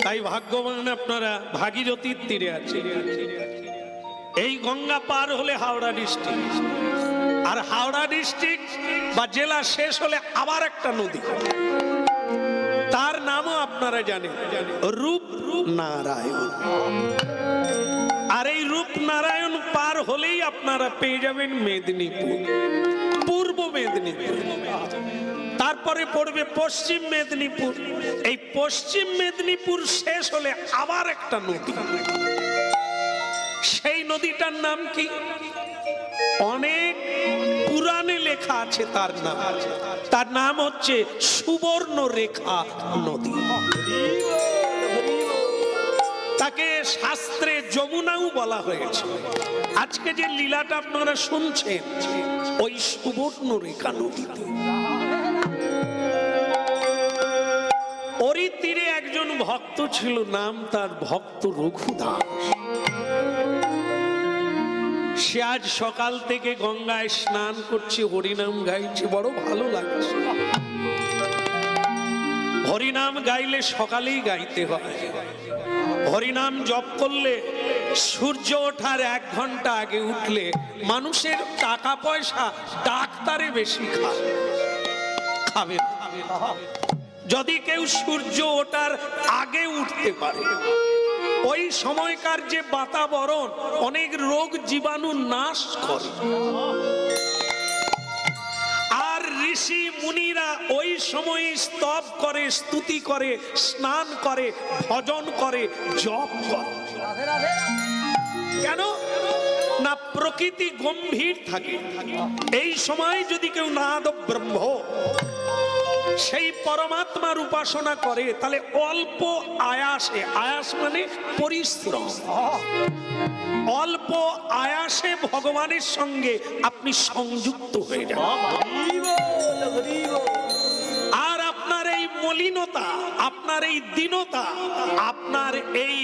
তাই ভাগ্যবান আপনারা ভাগীরথীর তীরে আছে। এই গঙ্গা পার হলে হাওড়া ডিস্ট্রিক্ট, আর হাওড়া ডিস্ট্রিক্ট বা জেলা শেষ হলে আবার একটা নদী, তার নামও আপনারা জানেন, রূপনারায়ণ। আর এই রূপনারায়ণ পার হলেই আপনারা পেয়ে যাবেন মেদিনীপুর, পূর্ব মেদিনীপুর। তারপরে পড়বে পশ্চিম মেদিনীপুর। এই পশ্চিম মেদিনীপুর শেষ হলে আবার একটা নদী, সেই নদীটার নাম কি? অনেক পুরাণে লেখা আছে তার নাম, তার নাম হচ্ছে সুবর্ণরেখা নদী। তাকে শাস্ত্রে যমুনাও বলা হয়েছে। আজকে যে লীলাটা আপনারা শুনছেন ওই সুবর্ণরেখা নদীতে। ওরই তীরে একজন ভক্ত ছিল, নাম তার ভক্ত রঘুদাস। সে আজ সকাল থেকে গঙ্গায় স্নান করছে, হরিনাম গাইছে, বড় ভালো লাগছে। হরিনাম গাইলে সকালেই গাইতে হয়। হরিনাম জপ করলে সূর্য ওঠার 1 ঘন্টা আগে উঠলে মানুষের টাকা পয়সা ডাক্তারে বেশি খাবে। যদি কেউ সূর্য ওঠার আগে উঠতে পারে, ওই সময়কার যে বাতাবরণ অনেক রোগ জীবাণু নাশ করে। আর ঋষি মুনিরা ওই সময় স্তব করে, স্তুতি করে, স্নান করে, ভজন করে, জপ করে। কেন না? প্রকৃতি গম্ভীর থাকে। এই সময় যদি কেউ নাদ ব্রহ্ম, সেই পরমাত্মার উপাসনা করে, তাহলে অল্প আয়াসে, আয়াস মানে পরিশ্রম, অল্প আয়াসে ভগবানের সঙ্গে আপনি সংযুক্ত হয়ে যান। আর আপনার এই মলিনতা, আপনার এই দীনতা, আপনার এই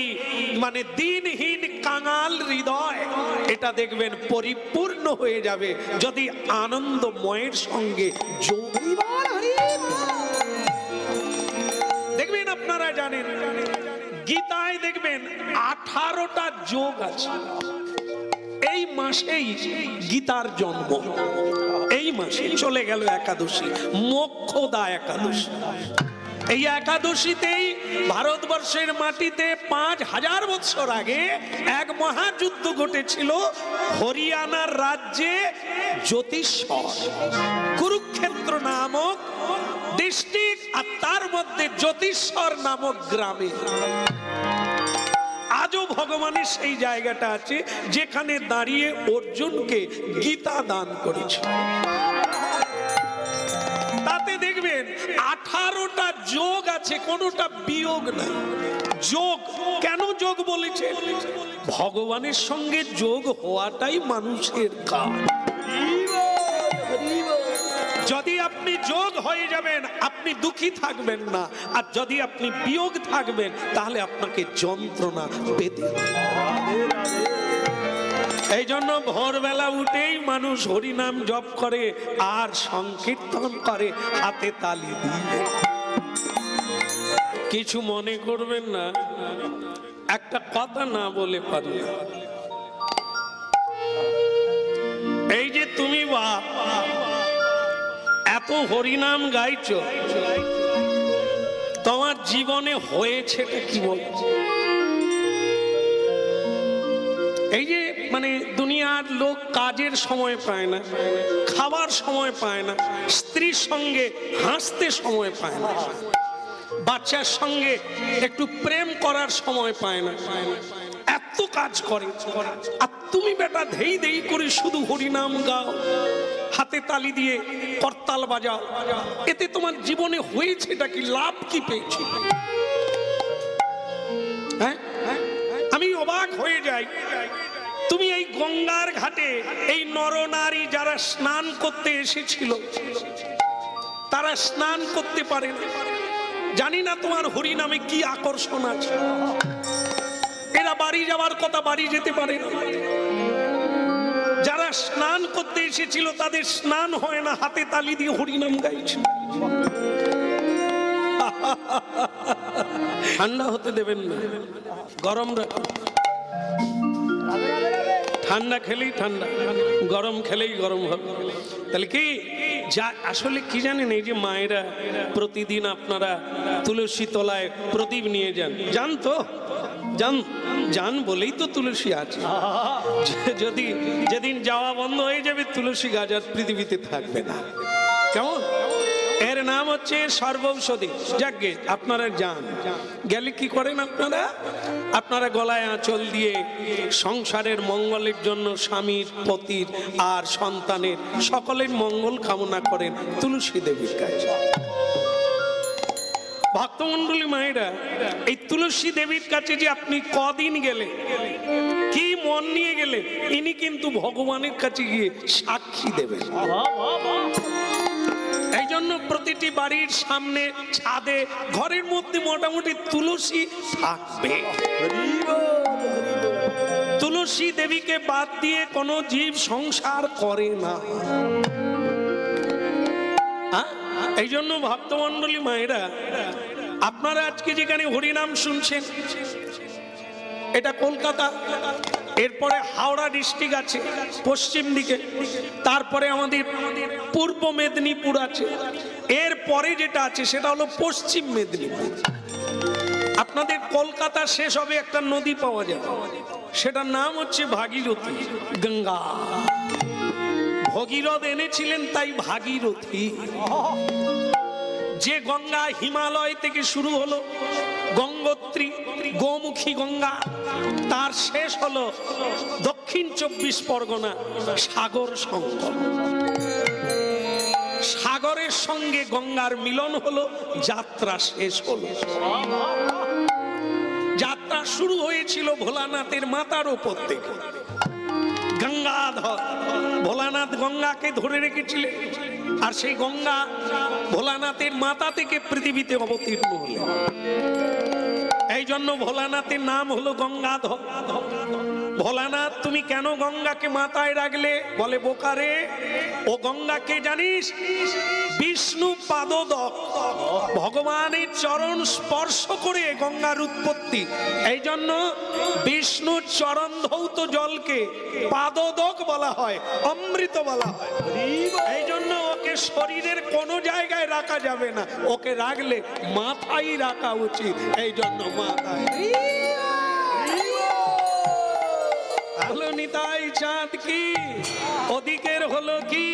মানে দিনহীন কাঙাল হৃদয়, এটা দেখবেন পরিপূর্ণ হয়ে যাবে যদি আনন্দময়ের সঙ্গে যোগ। দেখবেন আপনারা জানেন গীতায় দেখবেন 18টা যোগ আছে। এই মাসেই গীতার জন্ম, এই মাসে চলে গেল একাদশী, মোক্ষদা একাদশী। এই একাদশীতেই ভারতবর্ষের মাটিতে 5000 বছর আগে এক মহাযুদ্ধ ঘটেছিল হরিয়ানার রাজ্যে জ্যোতিষর, কুরুক্ষেত্র নামক ডিস্ট্রিক্ট, আর তার মধ্যে জ্যোতিষর নামক গ্রামে। আজও ভগবানের সেই জায়গাটা আছে যেখানে দাঁড়িয়ে অর্জুনকে গীতা দান করেছে। তাতে দেখবেন 18টা যোগ আছে, কোনোটা বিয়োগ না। যোগ কেন যোগ বলেছে? ভগবানের সঙ্গে যোগ হওয়াটাই মানুষের কাজ। যদি আপনি যোগ হয়ে যাবেন আপনি দুঃখী থাকবেন না, আর যদি আপনি বিয়োগ থাকবেন তাহলে আপনাকে যন্ত্রণা পেতে হবে। এই জন্য ভোরবেলা উঠেই মানুষ হরিনাম জপ করে আর সংকীর্তন করে, হাতে তালি দিয়ে। কিছু মনে করবেন না, একটা কথা না বলে পারি না। এই যে তুমি বাপ এত হরিনাম গাইছো, তোমার জীবনে হয়েছেটা কি বলছো? এই যে মানে দুনিয়ার লোক কাজের সময় পায় না, খাবার সময় পায় না, স্ত্রীর সঙ্গে হাসতে সময় পায় না, বাচ্চার সঙ্গে একটু প্রেম করার সময় পায় না, এত কাজ করে, আর তুমি বেটা ধেই ধেই করে শুধু হরিনাম গাও, হাতে তালি দিয়ে করতাল বাজাও। এতে তোমার জীবনে হয়েছেটা কি? লাভ কি পেয়েছি? হ্যাঁ, আমি অবাক হয়ে যাই। তুমি এই গঙ্গার ঘাটে এই নরনারী যারা স্নান করতে এসেছিল, তারা স্নান করতে পারে না। জানি না তোমার হরিনামে কি আকর্ষণ আছে। এরা বাড়ি যাওয়ার কথা, বাড়ি যেতে পারে না। যারা স্নান করতে এসেছিল তাদের স্নান হয় না, হাতে তালি দিয়ে হরিনাম গাইছে। ঠান্ডা হতে দেবেন না, গরম রাখুন। ঠান্ডা খেলেই ঠান্ডা, গরম খেলেই গরম হবে। তাহলে কি যা আসলে কি জানেন, এই যে মায়েরা প্রতিদিন আপনারা তুলসী তলায় প্রদীপ নিয়ে যান, জান তো? জান বলেই তো তুলসী আছে। যদি যেদিন যাওয়া বন্ধ হয়ে যাবে, তুলসী গাছ আর পৃথিবীতে থাকবে না। কেমন? এর নাম হচ্ছে সর্বৌষধি। যাকে আপনারা যান, গেলে কি করেন আপনারা গলায় আঁচল দিয়ে সংসারের মঙ্গলের জন্য স্বামীর, পতির আর সন্তানের সকলের মঙ্গল কামনা করেন তুলসী দেবীর কাছে। ভক্তমণ্ডলী মায়েরা, এই তুলসী দেবীর কাছে যে আপনি কদিন গেলে, কি মন নিয়ে গেলে, ইনি কিন্তু ভগবানের কাছে গিয়ে সাক্ষী দেবেন। এই জন্য প্রতিটি বাড়ির সামনে, ছাদে, ঘরের মধ্যে মোটামুটি তুলসী থাকবে। তুলসী দেবীকে বাদ দিয়ে কোনো জীব সংসার করে না। এই জন্য ভক্তমণ্ডলী মায়েরা, আপনারা আজকে যেখানে হরিনাম শুনছেন, এটা কলকাতা, এরপরে হাওড়া ডিস্ট্রিক্ট আছে পশ্চিম দিকে, তারপরে আমাদের পূর্ব মেদিনীপুর আছে, এরপরে যেটা আছে সেটা হলো পশ্চিম মেদিনীপুর। আপনাদের কলকাতা শেষ হবে একটা নদী পাওয়া যাবে, সেটার নাম হচ্ছে ভাগীরথী, গঙ্গা। ভগীরথ এনেছিলেন তাই ভাগীরথী। যে গঙ্গা হিমালয় থেকে শুরু হলো, গঙ্গোত্রী, গোমুখী গঙ্গা, তার শেষ হলো দক্ষিণ 24 পরগনা সাগর সঙ্গম। সাগরের সঙ্গে গঙ্গার মিলন হলো, যাত্রা শেষ হলো। যাত্রা শুরু হয়েছিল ভোলানাথের মাথার উপর থেকে। গঙ্গাধর ভোলানাথ গঙ্গাকে ধরে রেখেছিলেন, আর সেই গঙ্গা ভোলানাথের মাথা থেকে পৃথিবীতে অবতীর্ণ হলেন। এই জন্য ভোলানাথের নাম হলো গঙ্গাধর। ভোলানাথ, তুমি কেন গঙ্গাকে মাথায় রাখলে? বলে, বোকারে, ও গঙ্গাকে জানিস? বিষ্ণু পাদোদক, ভগবানের চরণ স্পর্শ করে গঙ্গার উৎপত্তি। এই জন্য বিষ্ণুর চরণ ধৌত জলকে পাদোদক বলা হয়, অমৃত বলা হয়। এই জন্য ওকে শরীরের কোনো জায়গায় রাখা যাবে না, ওকে রাখলে মাথায় রাখা উচিত। এই জন্য মাথায়। হলো নিতাই চাঁদ কি, ওদিকের হলো কি?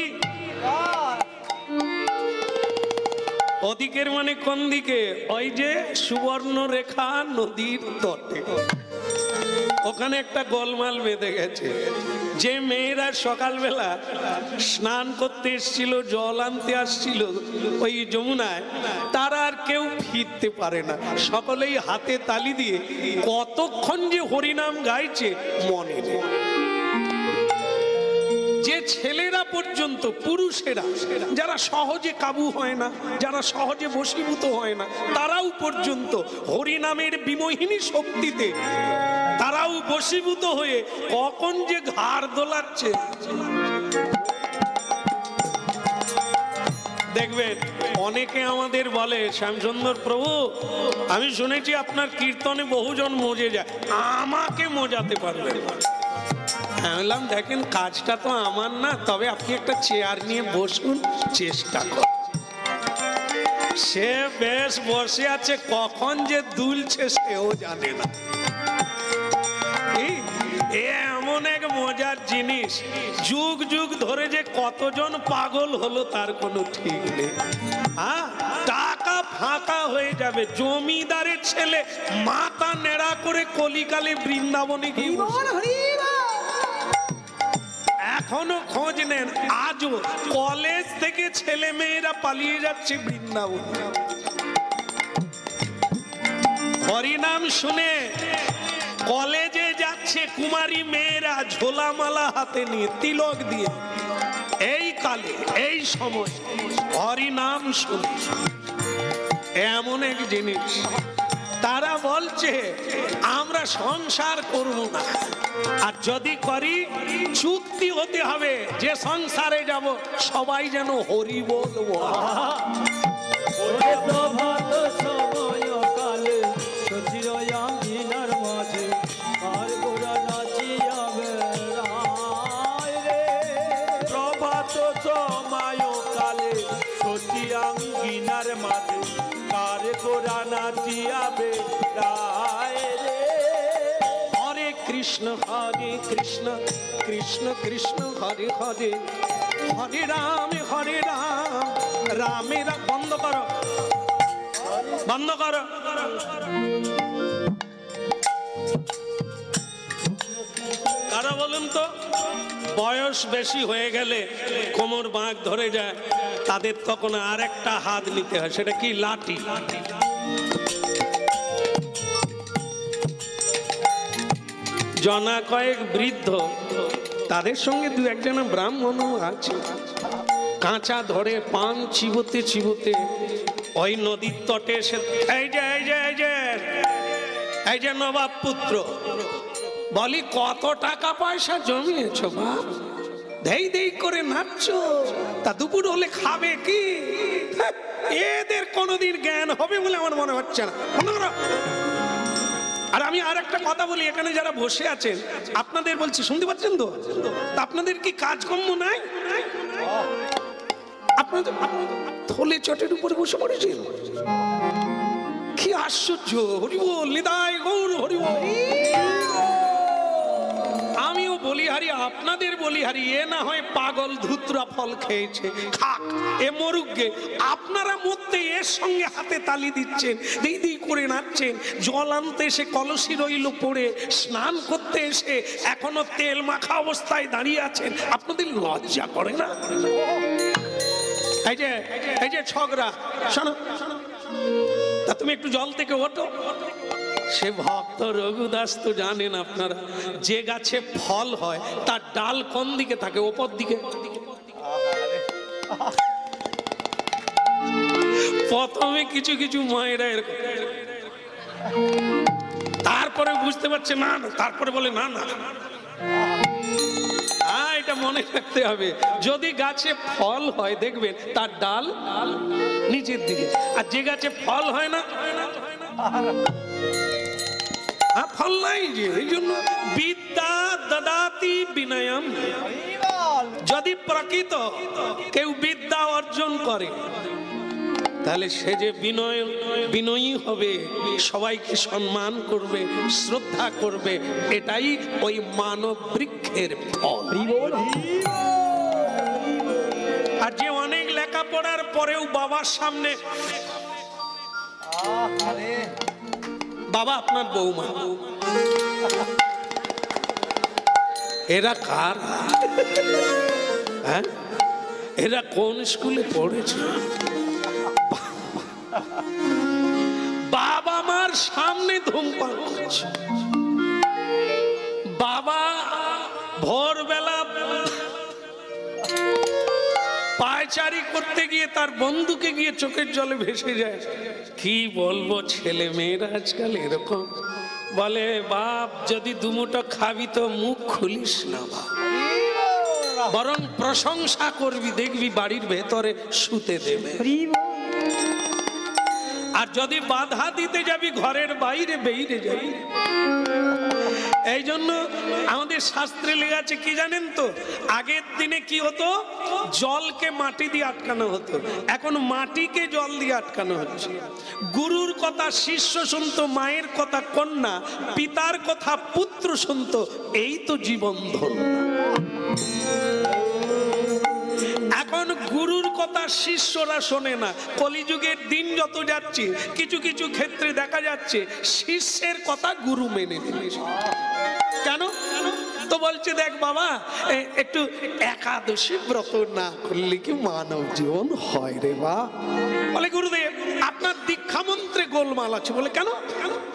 ওদিকের মানে কোন দিকে? ওই যে সুবর্ণরেখা নদীর তটে, ওখানে একটা গোলমাল বেঁধে গেছে। যে মেয়েরা সকালবেলা স্নান করতে এসছিল, জল আনতে আসছিল ওই যমুনায়, তারা আর কেউ ফিরতে পারে না। সকলেই হাতে তালি দিয়ে কতক্ষণ যে হরিনাম গাইছে মনে নেই। যে ছেলেরা পর্যন্ত, পুরুষেরা যারা সহজে কাবু হয় না, যারা সহজে বশীভূত হয় না, তারাও পর্যন্ত হরিনামের বিমোহিনী শক্তিতে তারাও বশীভূত হয়ে কখন যে ঘাড় দোলাচ্ছে দেখবেন। অনেকে আমাদের বলে, শ্যামসুন্দর প্রভু, আমি শুনেছি আপনার কীর্তনে বহুজন মজে যায়, আমাকে মজাতে পারবেন না। আমি বললাম, দেখেন, কাজটা তো আমার না, তবে আপনি একটা চেয়ার নিয়ে বসুন, চেষ্টা কর। সে বেশ বসে আছে, কখন যে দুলছে সেও জানে না। এমন এক মজার জিনিস, যুগ যুগ ধরে যে কতজন পাগল হলো তার কোনো ঠিক নেই। টাকা ফাঁকা হয়ে যাবে, জমিদারের ছেলে মাথা নেড়া করে কলিকালে বৃন্দাবনে গিয়ে এখনো খোঁজ নেন। আজও কলেজ থেকে ছেলে মেয়েরা পালিয়ে যাচ্ছে বৃন্দাবন। হরিনাম শুনে কলেজে যাচ্ছে কুমারী মেয়েরা ঝোলামালা হাতে নিয়ে, তিলক দিয়ে। এই কালে, এই সময় হরিনাম শুনে এমন এক জিনিস, তারা বলছে আমরা সংসার করব না, আর যদি করি চুক্তি হতে হবে যে সংসারে যাব সবাই যেন হরি বলবো। মাঝে কারে গোরা নাচিয়াবে রায় রে। হরে কৃষ্ণ কৃষ্ণ কৃষ্ণ হরে হরে, হরে রাম রামে রাম। বন্ধ করো, বন্ধ করো। কারা বলুন তো, বয়স বেশি হয়ে গেলে কোমর বাঁক ধরে যায়, তাদের তখন আর একটা হাত নিতে হয়, সেটা কি? লাঠি। জনা কয়েক বৃদ্ধ, তাদের সঙ্গে দু একজন ব্রাহ্মণও আছে, কাঁচা ধরে পান চিবোতে চিবোতে ওই নদীর তটে এসে, এই যে নবাব পুত্র, বলি কত টাকা পয়সা জমিয়েছো বাপ, দেই দেই করে নাচছো, তা দুপুর হলে খাবে কি? এদের কোনোদিন জ্ঞান হবে বলে আমার মনে হচ্ছে না। আর আমি আর একটা কথা বলি, এখানে যারা বসে আছেন আপনাদের বলছি, শুনতে পাচ্ছেন তো? আপনাদের কি কাজকর্ম নাই? আপনাদের থলে চটের উপরে বসে পড়েছেন, কি আশ্চর্য! হরিবল, নিতাই গৌর হরিবল। আমিও বলিহারি, আপনাদের বলিহারি, এ না হয় পাগল ধুতরা ফল খেয়েছে, খাক, এ মরুগে। আপনারা মধ্যে এর সঙ্গে হাতে তালি দিচ্ছেন, দিই দিই করে নাচছেন, জল আনতে এসে কলসি রইল পড়ে, স্নান করতে এসে এখনো তেল মাখা অবস্থায় দাঁড়িয়ে আছেন, আপনাদের লজ্জা করে না? এই যে ছগরা, শোনো, তা তুমি একটু জল থেকে ওঠো। সে ভক্ত রঘুদাস তো জানেন আপনারা, যে গাছে ফল হয় তার ডাল কোন দিকে থাকে? ওপর দিকে। প্রথমে কিছু কিছু মায়েরা এরকম, তারপরে বুঝতে পারছে না, তারপরে বলে না না, এটা মনে রাখতে হবে, যদি গাছে ফল হয় দেখবেন তার ডাল নিচের দিকে, আর যে গাছে ফল হয় না, ফল নাই যে, এই জন্য বিদ্যা দদাতি বিনয়ম। যদি প্রকৃত কেউ বিদ্যা অর্জন করে তাহলে সে যে বিনয়ী হবে, সবাইকে সম্মান করবে, শ্রদ্ধা করবে, এটাই ওই মানব বৃক্ষের ফল। আর যে অনেক লেখাপড়ার পরেও বাবার সামনে, বাবা আপনার বৌমা, এরা কার? হ্যাঁ, এরা কোন স্কুলে পড়েছে? বাবা মার সামনে ধূমপান করছে, বাবা ভোরবেলা পায়চারি করতে গিয়ে তার বন্ধুকে গিয়ে চোখের জলে ভেসে যায়। কি বলবো, ছেলে মেয়েরা আজকাল এরকম। বলে বাপ, যদি দুমুটো খাবি তো মুখ খুলিস না, বরং প্রশংসা করবি, দেখবি বাড়ির ভেতরে শুতে দেবে। আর যদি বাধা দিতে যাবি ঘরের বাইরে বেরিয়ে যাবি। এই জন্য আমাদের শাস্ত্রে লেখা আছে কি জানেন তো, আগের দিনে কি হতো, জলকে মাটি দিয়ে আটকানো হতো, এখন মাটিকে জল দিয়ে আটকানো হচ্ছে। গুরুর কথা শিষ্য শুনতো, মায়ের কথা কন্যা, পিতার কথা পুত্র শুনতো, এই তো জীবন ধন্য। এখন গুরুর কথা শিষ্যরা শোনে না। কলিযুগের দিন যত যাচ্ছে, কিছু কিছু ক্ষেত্রে দেখা যাচ্ছে শিষ্যের কথা গুরু মেনে নিয়েছে। কেন? তো বলছে দেখ বাবা, একটু একাদশী ব্রত না করলে কি মানব জীবন হয় রে বা? বলে গুরুদেব আপনার দীক্ষা মন্ত্রে গোলমাল আছে। বলে কেন?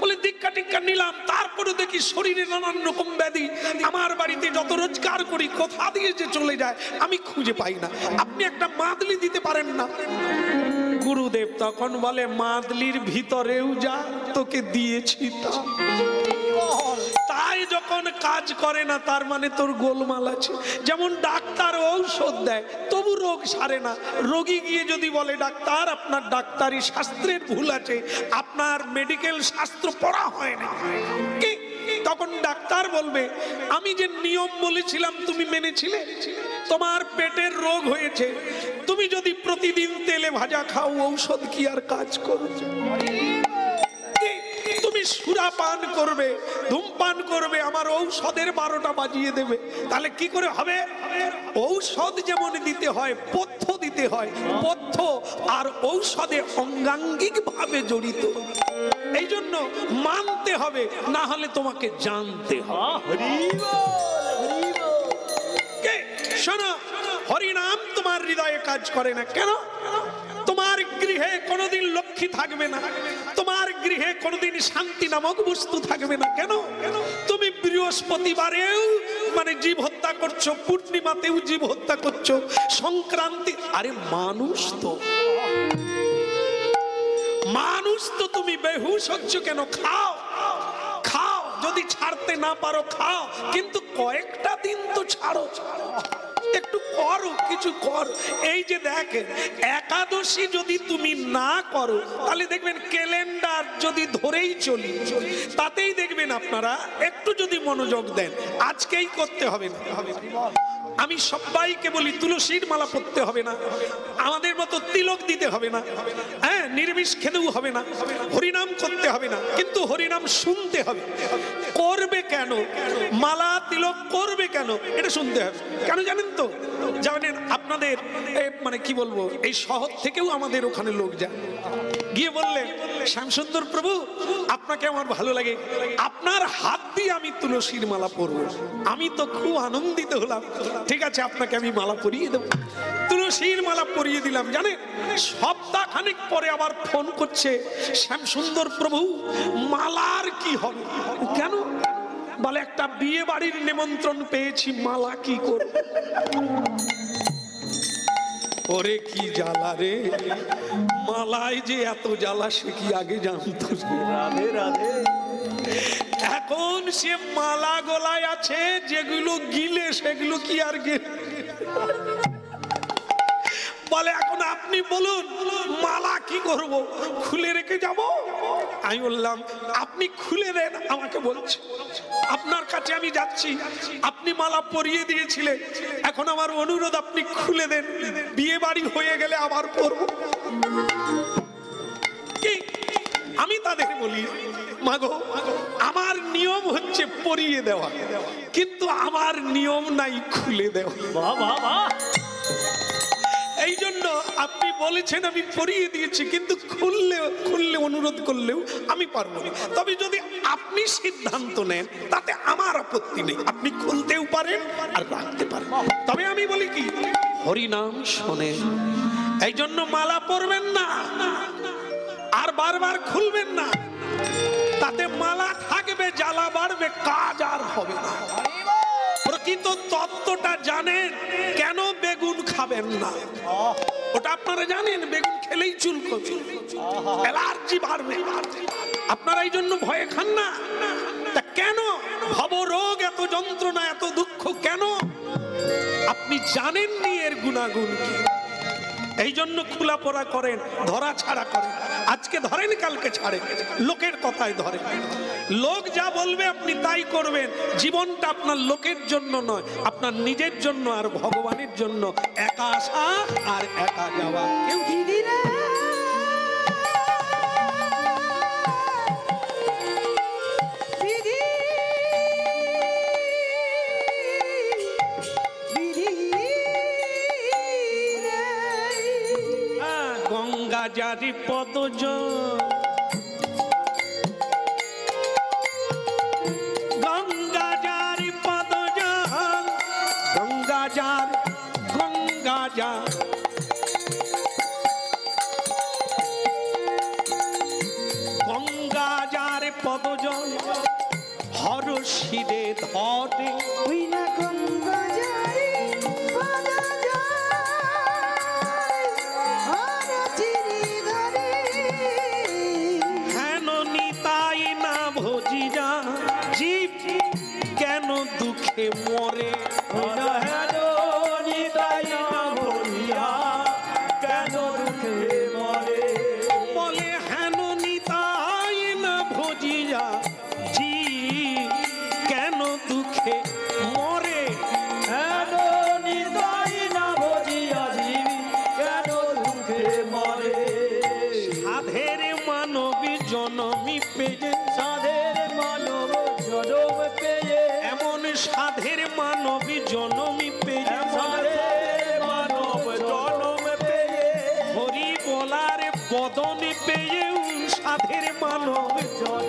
বলে দীক্ষা টিক্ষা নিলাম, তারপরে দেখি শরীরে নানান রকম ব্যাধি, আমার বাড়িতে যত রোজগার করি কোথা দিয়ে যে চলে যায় আমি খুঁজে পাই না, আপনি একটা মাদলি দিতে পারেন না? গুরুদেব তখন বলে মাদলির ভিতরেও যা তোকে দিয়েছি তা। তাই যখন কাজ করে না তার মানে তোর গোলমাল আছে। যেমন ডাক্তার ঔষধ দেয় তবু রোগ সারে না, রোগী গিয়ে যদি বলে ডাক্তার আপনার ডাক্তারি শাস্ত্রের ভুল আছে, আপনার মেডিকেল শাস্ত্র পড়া হয় না, কি তখন ডাক্তার বলবে আমি যে নিয়ম বলেছিলাম তুমি মেনেছিলে, তোমার পেটের রোগ হয়েছে, তুমি যদি প্রতি প্রতিদিন তেলে ভাজা খাও, ঔষধ কি আর কাজ করবে? তুমি সুরা পান করবে, ধূমপান করবে, আমার ঔষধের 12টা বাজিয়ে দেবে, তাহলে কি করে হবে? ঔষধ যেমন দিতে হয়, পথ্য দিতে হয়। পথ্য আর ঔষধে অঙ্গাঙ্গিক ভাবে জড়িত। এই জন্য মানতে হবে, না হলে তোমাকে জানতে হবে। শোনো, হরিনাম তোমার হৃদয়ে কাজ করে না কেন? তোমার গৃহে কোনোদিন লক্ষ্মী থাকবে না, তোমার গৃহে কোনোদিন শান্তি নামক বস্তু থাকবে না কেন? তুমি বৃহস্পতিবারেও মানে জীব হত্যা করছো, পূর্ণিমাতেও জীব হত্যা করছো, সংক্রান্তি। আরে মানুষ তো, মানুষ তো তুমি বেহুশ হচ্ছ কেন? খাও খাও, যদি ছাড়তে না পারো খাও, কিন্তু কয়েকটা দিন তো ছাড়ো, একটু করো, কিছু করো। এই যে দেখেন, একাদশী যদি তুমি না করো, তাহলে দেখবেন ক্যালেন্ডার যদি ধরেই চলি, তাতেই দেখবেন আপনারা একটু যদি মনোযোগ দেন, আজকেই করতে হবে না। আমি সবাইকে বলি, তুলসীর মালা পরতে হবে না, আমাদের মতো তিলক দিতে হবে না, হ্যাঁ, নিরামিষ খেতেও হবে না, হরিনাম করতে হবে না, কিন্তু হরিনাম শুনতে হবে। করবে কেন? মালা তিলক করবে কেন? এটা শুনতে হবে। কেন জানেন তো? জানেন, আপনাদের মানে কি বলবো, এই শহর থেকেও আমাদের ওখানে লোক যায়, গিয়ে বললেন, শ্যামসুন্দর প্রভু, আপনাকে আমার ভালো লাগে, আপনার হাত দিয়ে আমি তুলসীর মালা পরবো। আমি তো খুব আনন্দিত হলাম, ঠিক আছে আপনাকে আমি মালা পরিয়ে দেবো। তুলসীর মালা পরিয়ে দিলাম। জানেন, সপ্তাহখানেক পরে আবার ফোন করছে, শ্যামসুন্দর প্রভু মালার কি হবে? কেন? বলে একটা বিয়ে বাড়ির নিমন্ত্রণ পেয়েছি, মালা কি করব? ওরে কি জ্বালা রে, মালায় যে এত জ্বালা সে কি আগে জানতো? রাধে রাধে। এখন সে মালা গলায় আছে, যেগুলো গিলে সেগুলো কি আর গেলে? বলে এখন আপনি বলুন মালা কি করব, খুলে রেখে যাব? আমি বললাম আপনি খুলে দেন, আমাকে বলছে আপনার কাছে আমি যাচ্ছি, আপনি মালা পরিয়ে দিয়েছিলেন, এখন আমার অনুরোধ আপনি খুলে দেন, বিয়ে বাড়ি হয়ে গেলে আবার পরব। আমি তাদের বলি, মাগো আমার নিয়ম হচ্ছে পরিয়ে দেওয়া, কিন্তু আমার নিয়ম নাই খুলে দেওয়া। বাহ বাহ বাহ। এই জন্য আপনি বলেছেন আমি পরিয়ে দিয়েছি, কিন্তু খুললে অনুরোধ করলেও আমি পারবো না। তবে যদি আপনি সিদ্ধান্ত নেন তাতে আমার আপত্তি নেই, আপনি খুলতেও পারেন আর রাখতে পারেন। তবে আমি বলি কি, হরিনাম শোনেন, এই জন্য মালা পরবেন না আর বারবার খুলবেন না, তাতে মালা থাকবে, জ্বালা বাড়বে, কাজ আর হবে না। প্রকৃত তত্ত্বটা জানেন, কেন বেগুন খাবেন না? ওটা আপনারা জানেন, বেগুন খেলেই চুলকবে, অ্যালার্জি বাড়বে, আপনারা এই জন্য ভয়ে খান না। তা কেন ভবরোগ, এত যন্ত্রণা, এত দুঃখ কেন? আপনি জানেননি এর গুণাগুণ কি। এই জন্য খোলা পড়া করেন, ধরা ছাড়া করেন। আজকে ধরেন, কালকে ছাড়েন, লোকের কথায় ধরেন। লোক যা বলবে আপনি তাই করবেন। জীবনটা আপনার লোকের জন্য নয়, আপনার নিজের জন্য আর ভগবানের জন্য। একা আসা আর একা যাওয়া। কেউ গঙ্গা যারি পদজ, গঙ্গা যারি পদজ, গঙ্গা যার, গঙ্গা যার, গঙ্গা যার পদজ হর শিরে ধরে। ওই না গঙ্গা যারে পদজ হর চিরে ধরে। হেন নিতাই না ভজিরা, জীব কেন দুঃখে মরে? বলে হেন নিতাই না ভজিরা, জীব কেন দুঃখে মরে? বদনে পেয়েও সাধের মানব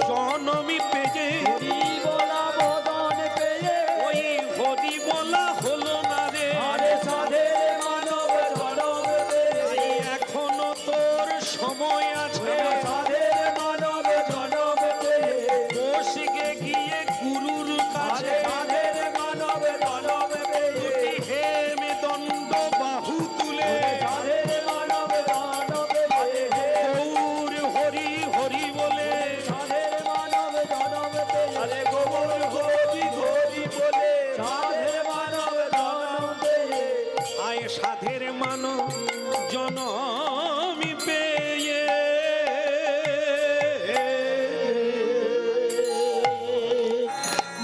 জনমি পেয়ে হরি বলা বদন পেয়ে ওই হরি বলা হলো না রে। আরে সাধের মানব জনম পেয়ে তাই এখনো তোর সময় আছে, সাধের মানব জনম পেয়ে বসে গিয়ে গুরুর কাছে সাধের মানব জনম পেয়ে হেমে দণ্ড বাহু তুলে সাধের মানব জনম পেয়ে গৌর হরি হরি বলে সাধের মানব জনম পেয়ে আরে গোবর হরি হরি বলে সাধের মানব জনম পেয়ে আয় সাধের মানব জনমি পেয়ে।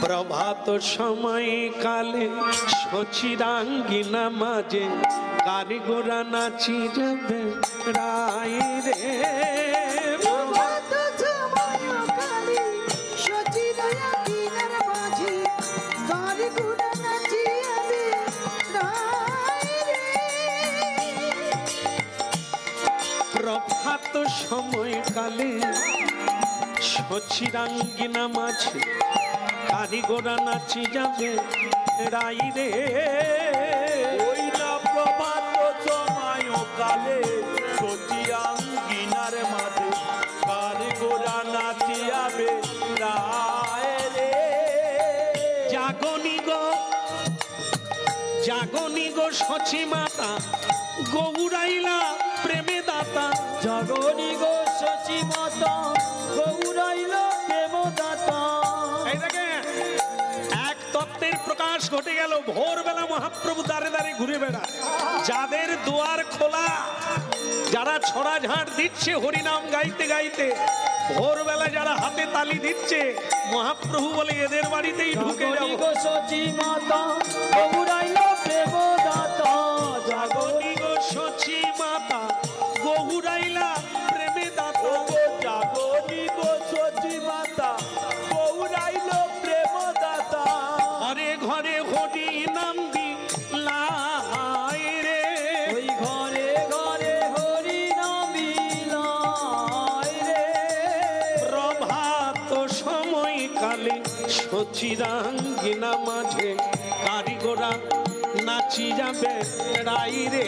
প্রভাত সময় কালে সচিরাঙ্গিনা মাঝে কারিগোরা নাচি যাবে রায় রে। প্রভাত সময় কালে সচিদয়া কিনার মাঝে গারি গুড়া নাচিয়াবে রায় রে। প্রভাত সময় কালে সচিরাঙ্গিনা মাঝে কারিগোরা নাচি যাবে রাই রে। ওই না প্রভাত সময় কালে সচিয়াঙ্গিনার মাঝে কারিগোরা নাচিয়াবে রায় রে। জাগনি গো সচি মাতা গৌরাইলা প্রেমে দাতা। জগনি গো শচী মাতা গৌরাইল প্রেমদাতা। এই দেখেন এক তত্ত্বের প্রকাশ ঘটে গেল। ভোরবেলা মহাপ্রভু দাঁড়ে দাঁড়িয়ে ঘুরে বেড়ায়, যাদের দুয়ার খোলা, যারা ছড়া ঝাড় দিচ্ছে হরিনাম গাইতে গাইতে, ভোরবেলা যারা হাতে তালি দিচ্ছে, মহাপ্রভু বলে এদের বাড়িতেই ঢুকে জগনি যাবো। গো শচী মাতা গৌরাইল প্রেমদাতা। জাগনি গো সচি মাতা গৌরাইলা প্রেমে দাতা। জাগনি গো শচী মাতা গৌরাইল প্রেমদাতা। ঘরে ঘরে হরি নাম দি লাই রে। ওই ঘরে ঘরে হরি নাম বিলায় রে। প্রভাত সময় কালে সচিরাঙ্গিনা মাঝে কারিগোরা নাচি যাবে রাই রে।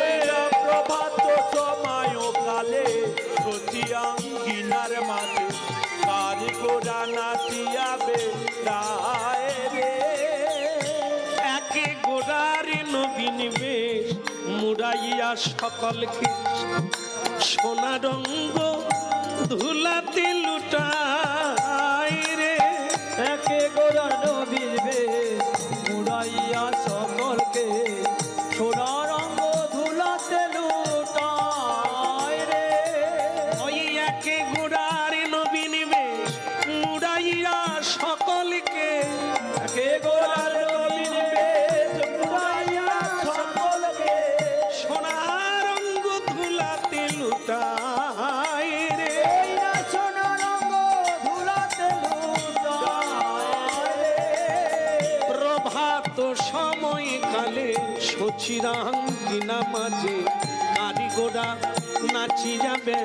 ওইরা প্রভাত সময় কালে সচিয়াঙ্গিনার মাঝে কারিগোরা নাচিয়াবে রায় রে। একে গোড়ার নবীন বেশ মুড়াইয়া সকলকে সোনা রঙ্গ ধুলাতে লুটাই রে। একে গোরা নবীর বেশ মুড়াইয়া সকলকে সোনা রঙ্গ ধুলাতে লুটায় রে। ওই একে গোড়ার নবীন বেশ মুড়াইয়া সকলকে একে গোরা নবীর বেশ মুড়াইয়া সকলকে সোনা রঙ্গ ধুলাতে লুটাই রে। ওইরা সোনা রঙ্গ ধুলাতে লুটায় রে। প্রভাত সময় কালে সচিরাঙ্গিনা মাঝে কারিগোরা নাচি যাবে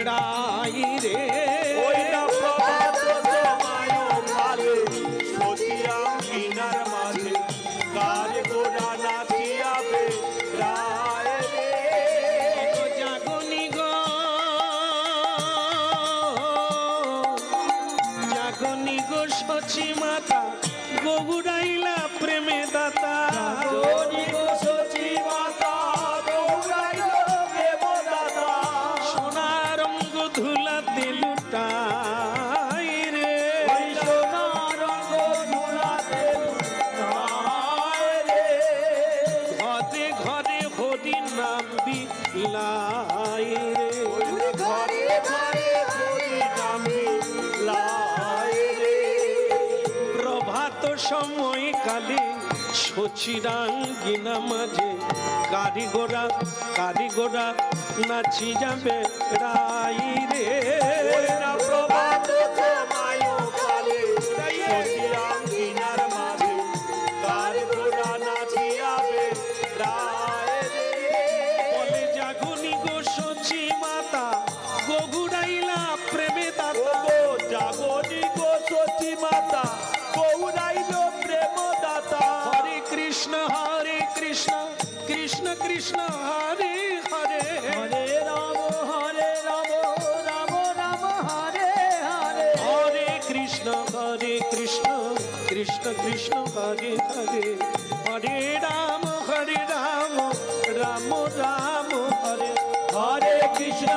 রাই রে। ওইটা প্রভাত সময় কালে সচিয়াঙ্গিনার মাঝে কারিগোরা নাচিয়াবে রায় রে। জাগনি গো সচি মাতা গৌরাইলা প্রেমে দাতা। জনি গো শচী মাতা গৌরাইল প্রেমদাতা। সোনা রঙ্গ ধুলাতে লুটাই রে। ওই সোনা রঙ্গ ধুলাতে লুটায় রে। ঘরে ঘরে হরি নাম বিলাই রে। ঘরে ঘরে হরি নাম বিলায় রে। প্রভাত সময় কালে সচিরাঙ্গিনা মাঝে কারিগোরা নাচি যাবে রাই রে। ওইরা প্রভাত সময় কালে সচিয়াঙ্গিনার মাঝে কারিগোরা নাচিয়াবে রায় রে। বলে জাগনি গো সচি মাতা গগুড়াইলা প্রেমে দাতা ওগো জাগনি গো সচি মাতা গৌরাইল প্রেম দাতা হরে কৃষ্ণ কৃষ্ণ কৃষ্ণ হরে হরে হরে রাম রাম রাম হরে হরে হরে কৃষ্ণ কৃষ্ণ কৃষ্ণ হরে হরে হরে রাম রাম রাম হরে হরে কৃষ্ণ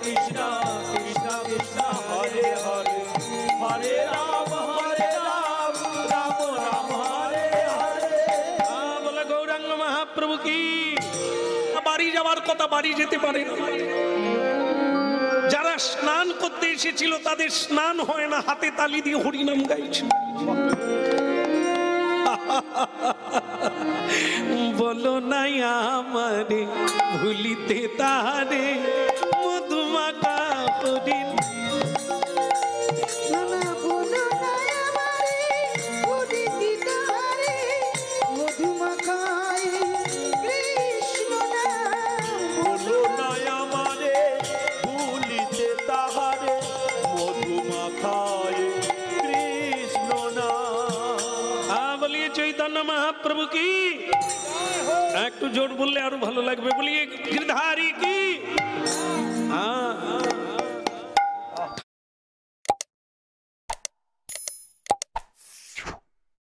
কৃষ্ণ কৃষ্ণ হরে হরে হরে রাম রাম রাম হরে হরে বলে গৌরাঙ্গ মহাপ্রভু কি বাড়ি যাওয়ার কথা বাড়ি যেতে পারে না। যারা স্নান করতে এসেছিল তাদের স্নান হয় না, হাতে তালি দিয়ে হরিনাম গাইছে। বলো নাই আমারে ভুলিতে তাহারে মধুমাখা হরিণ নানা বলো না আমারে উদিতি তারে মধুমাখায় কৃষ্ণ নাম বলো নয় আমারে ভুলিতে তাহারে মধুমাখায় কৃষ্ণ নাম বলিয়ে চৈতন্য মহাপ্রভু কি, একটু জোর বললে আরো ভালো লাগবে। বলিয়ে গিরধারী কি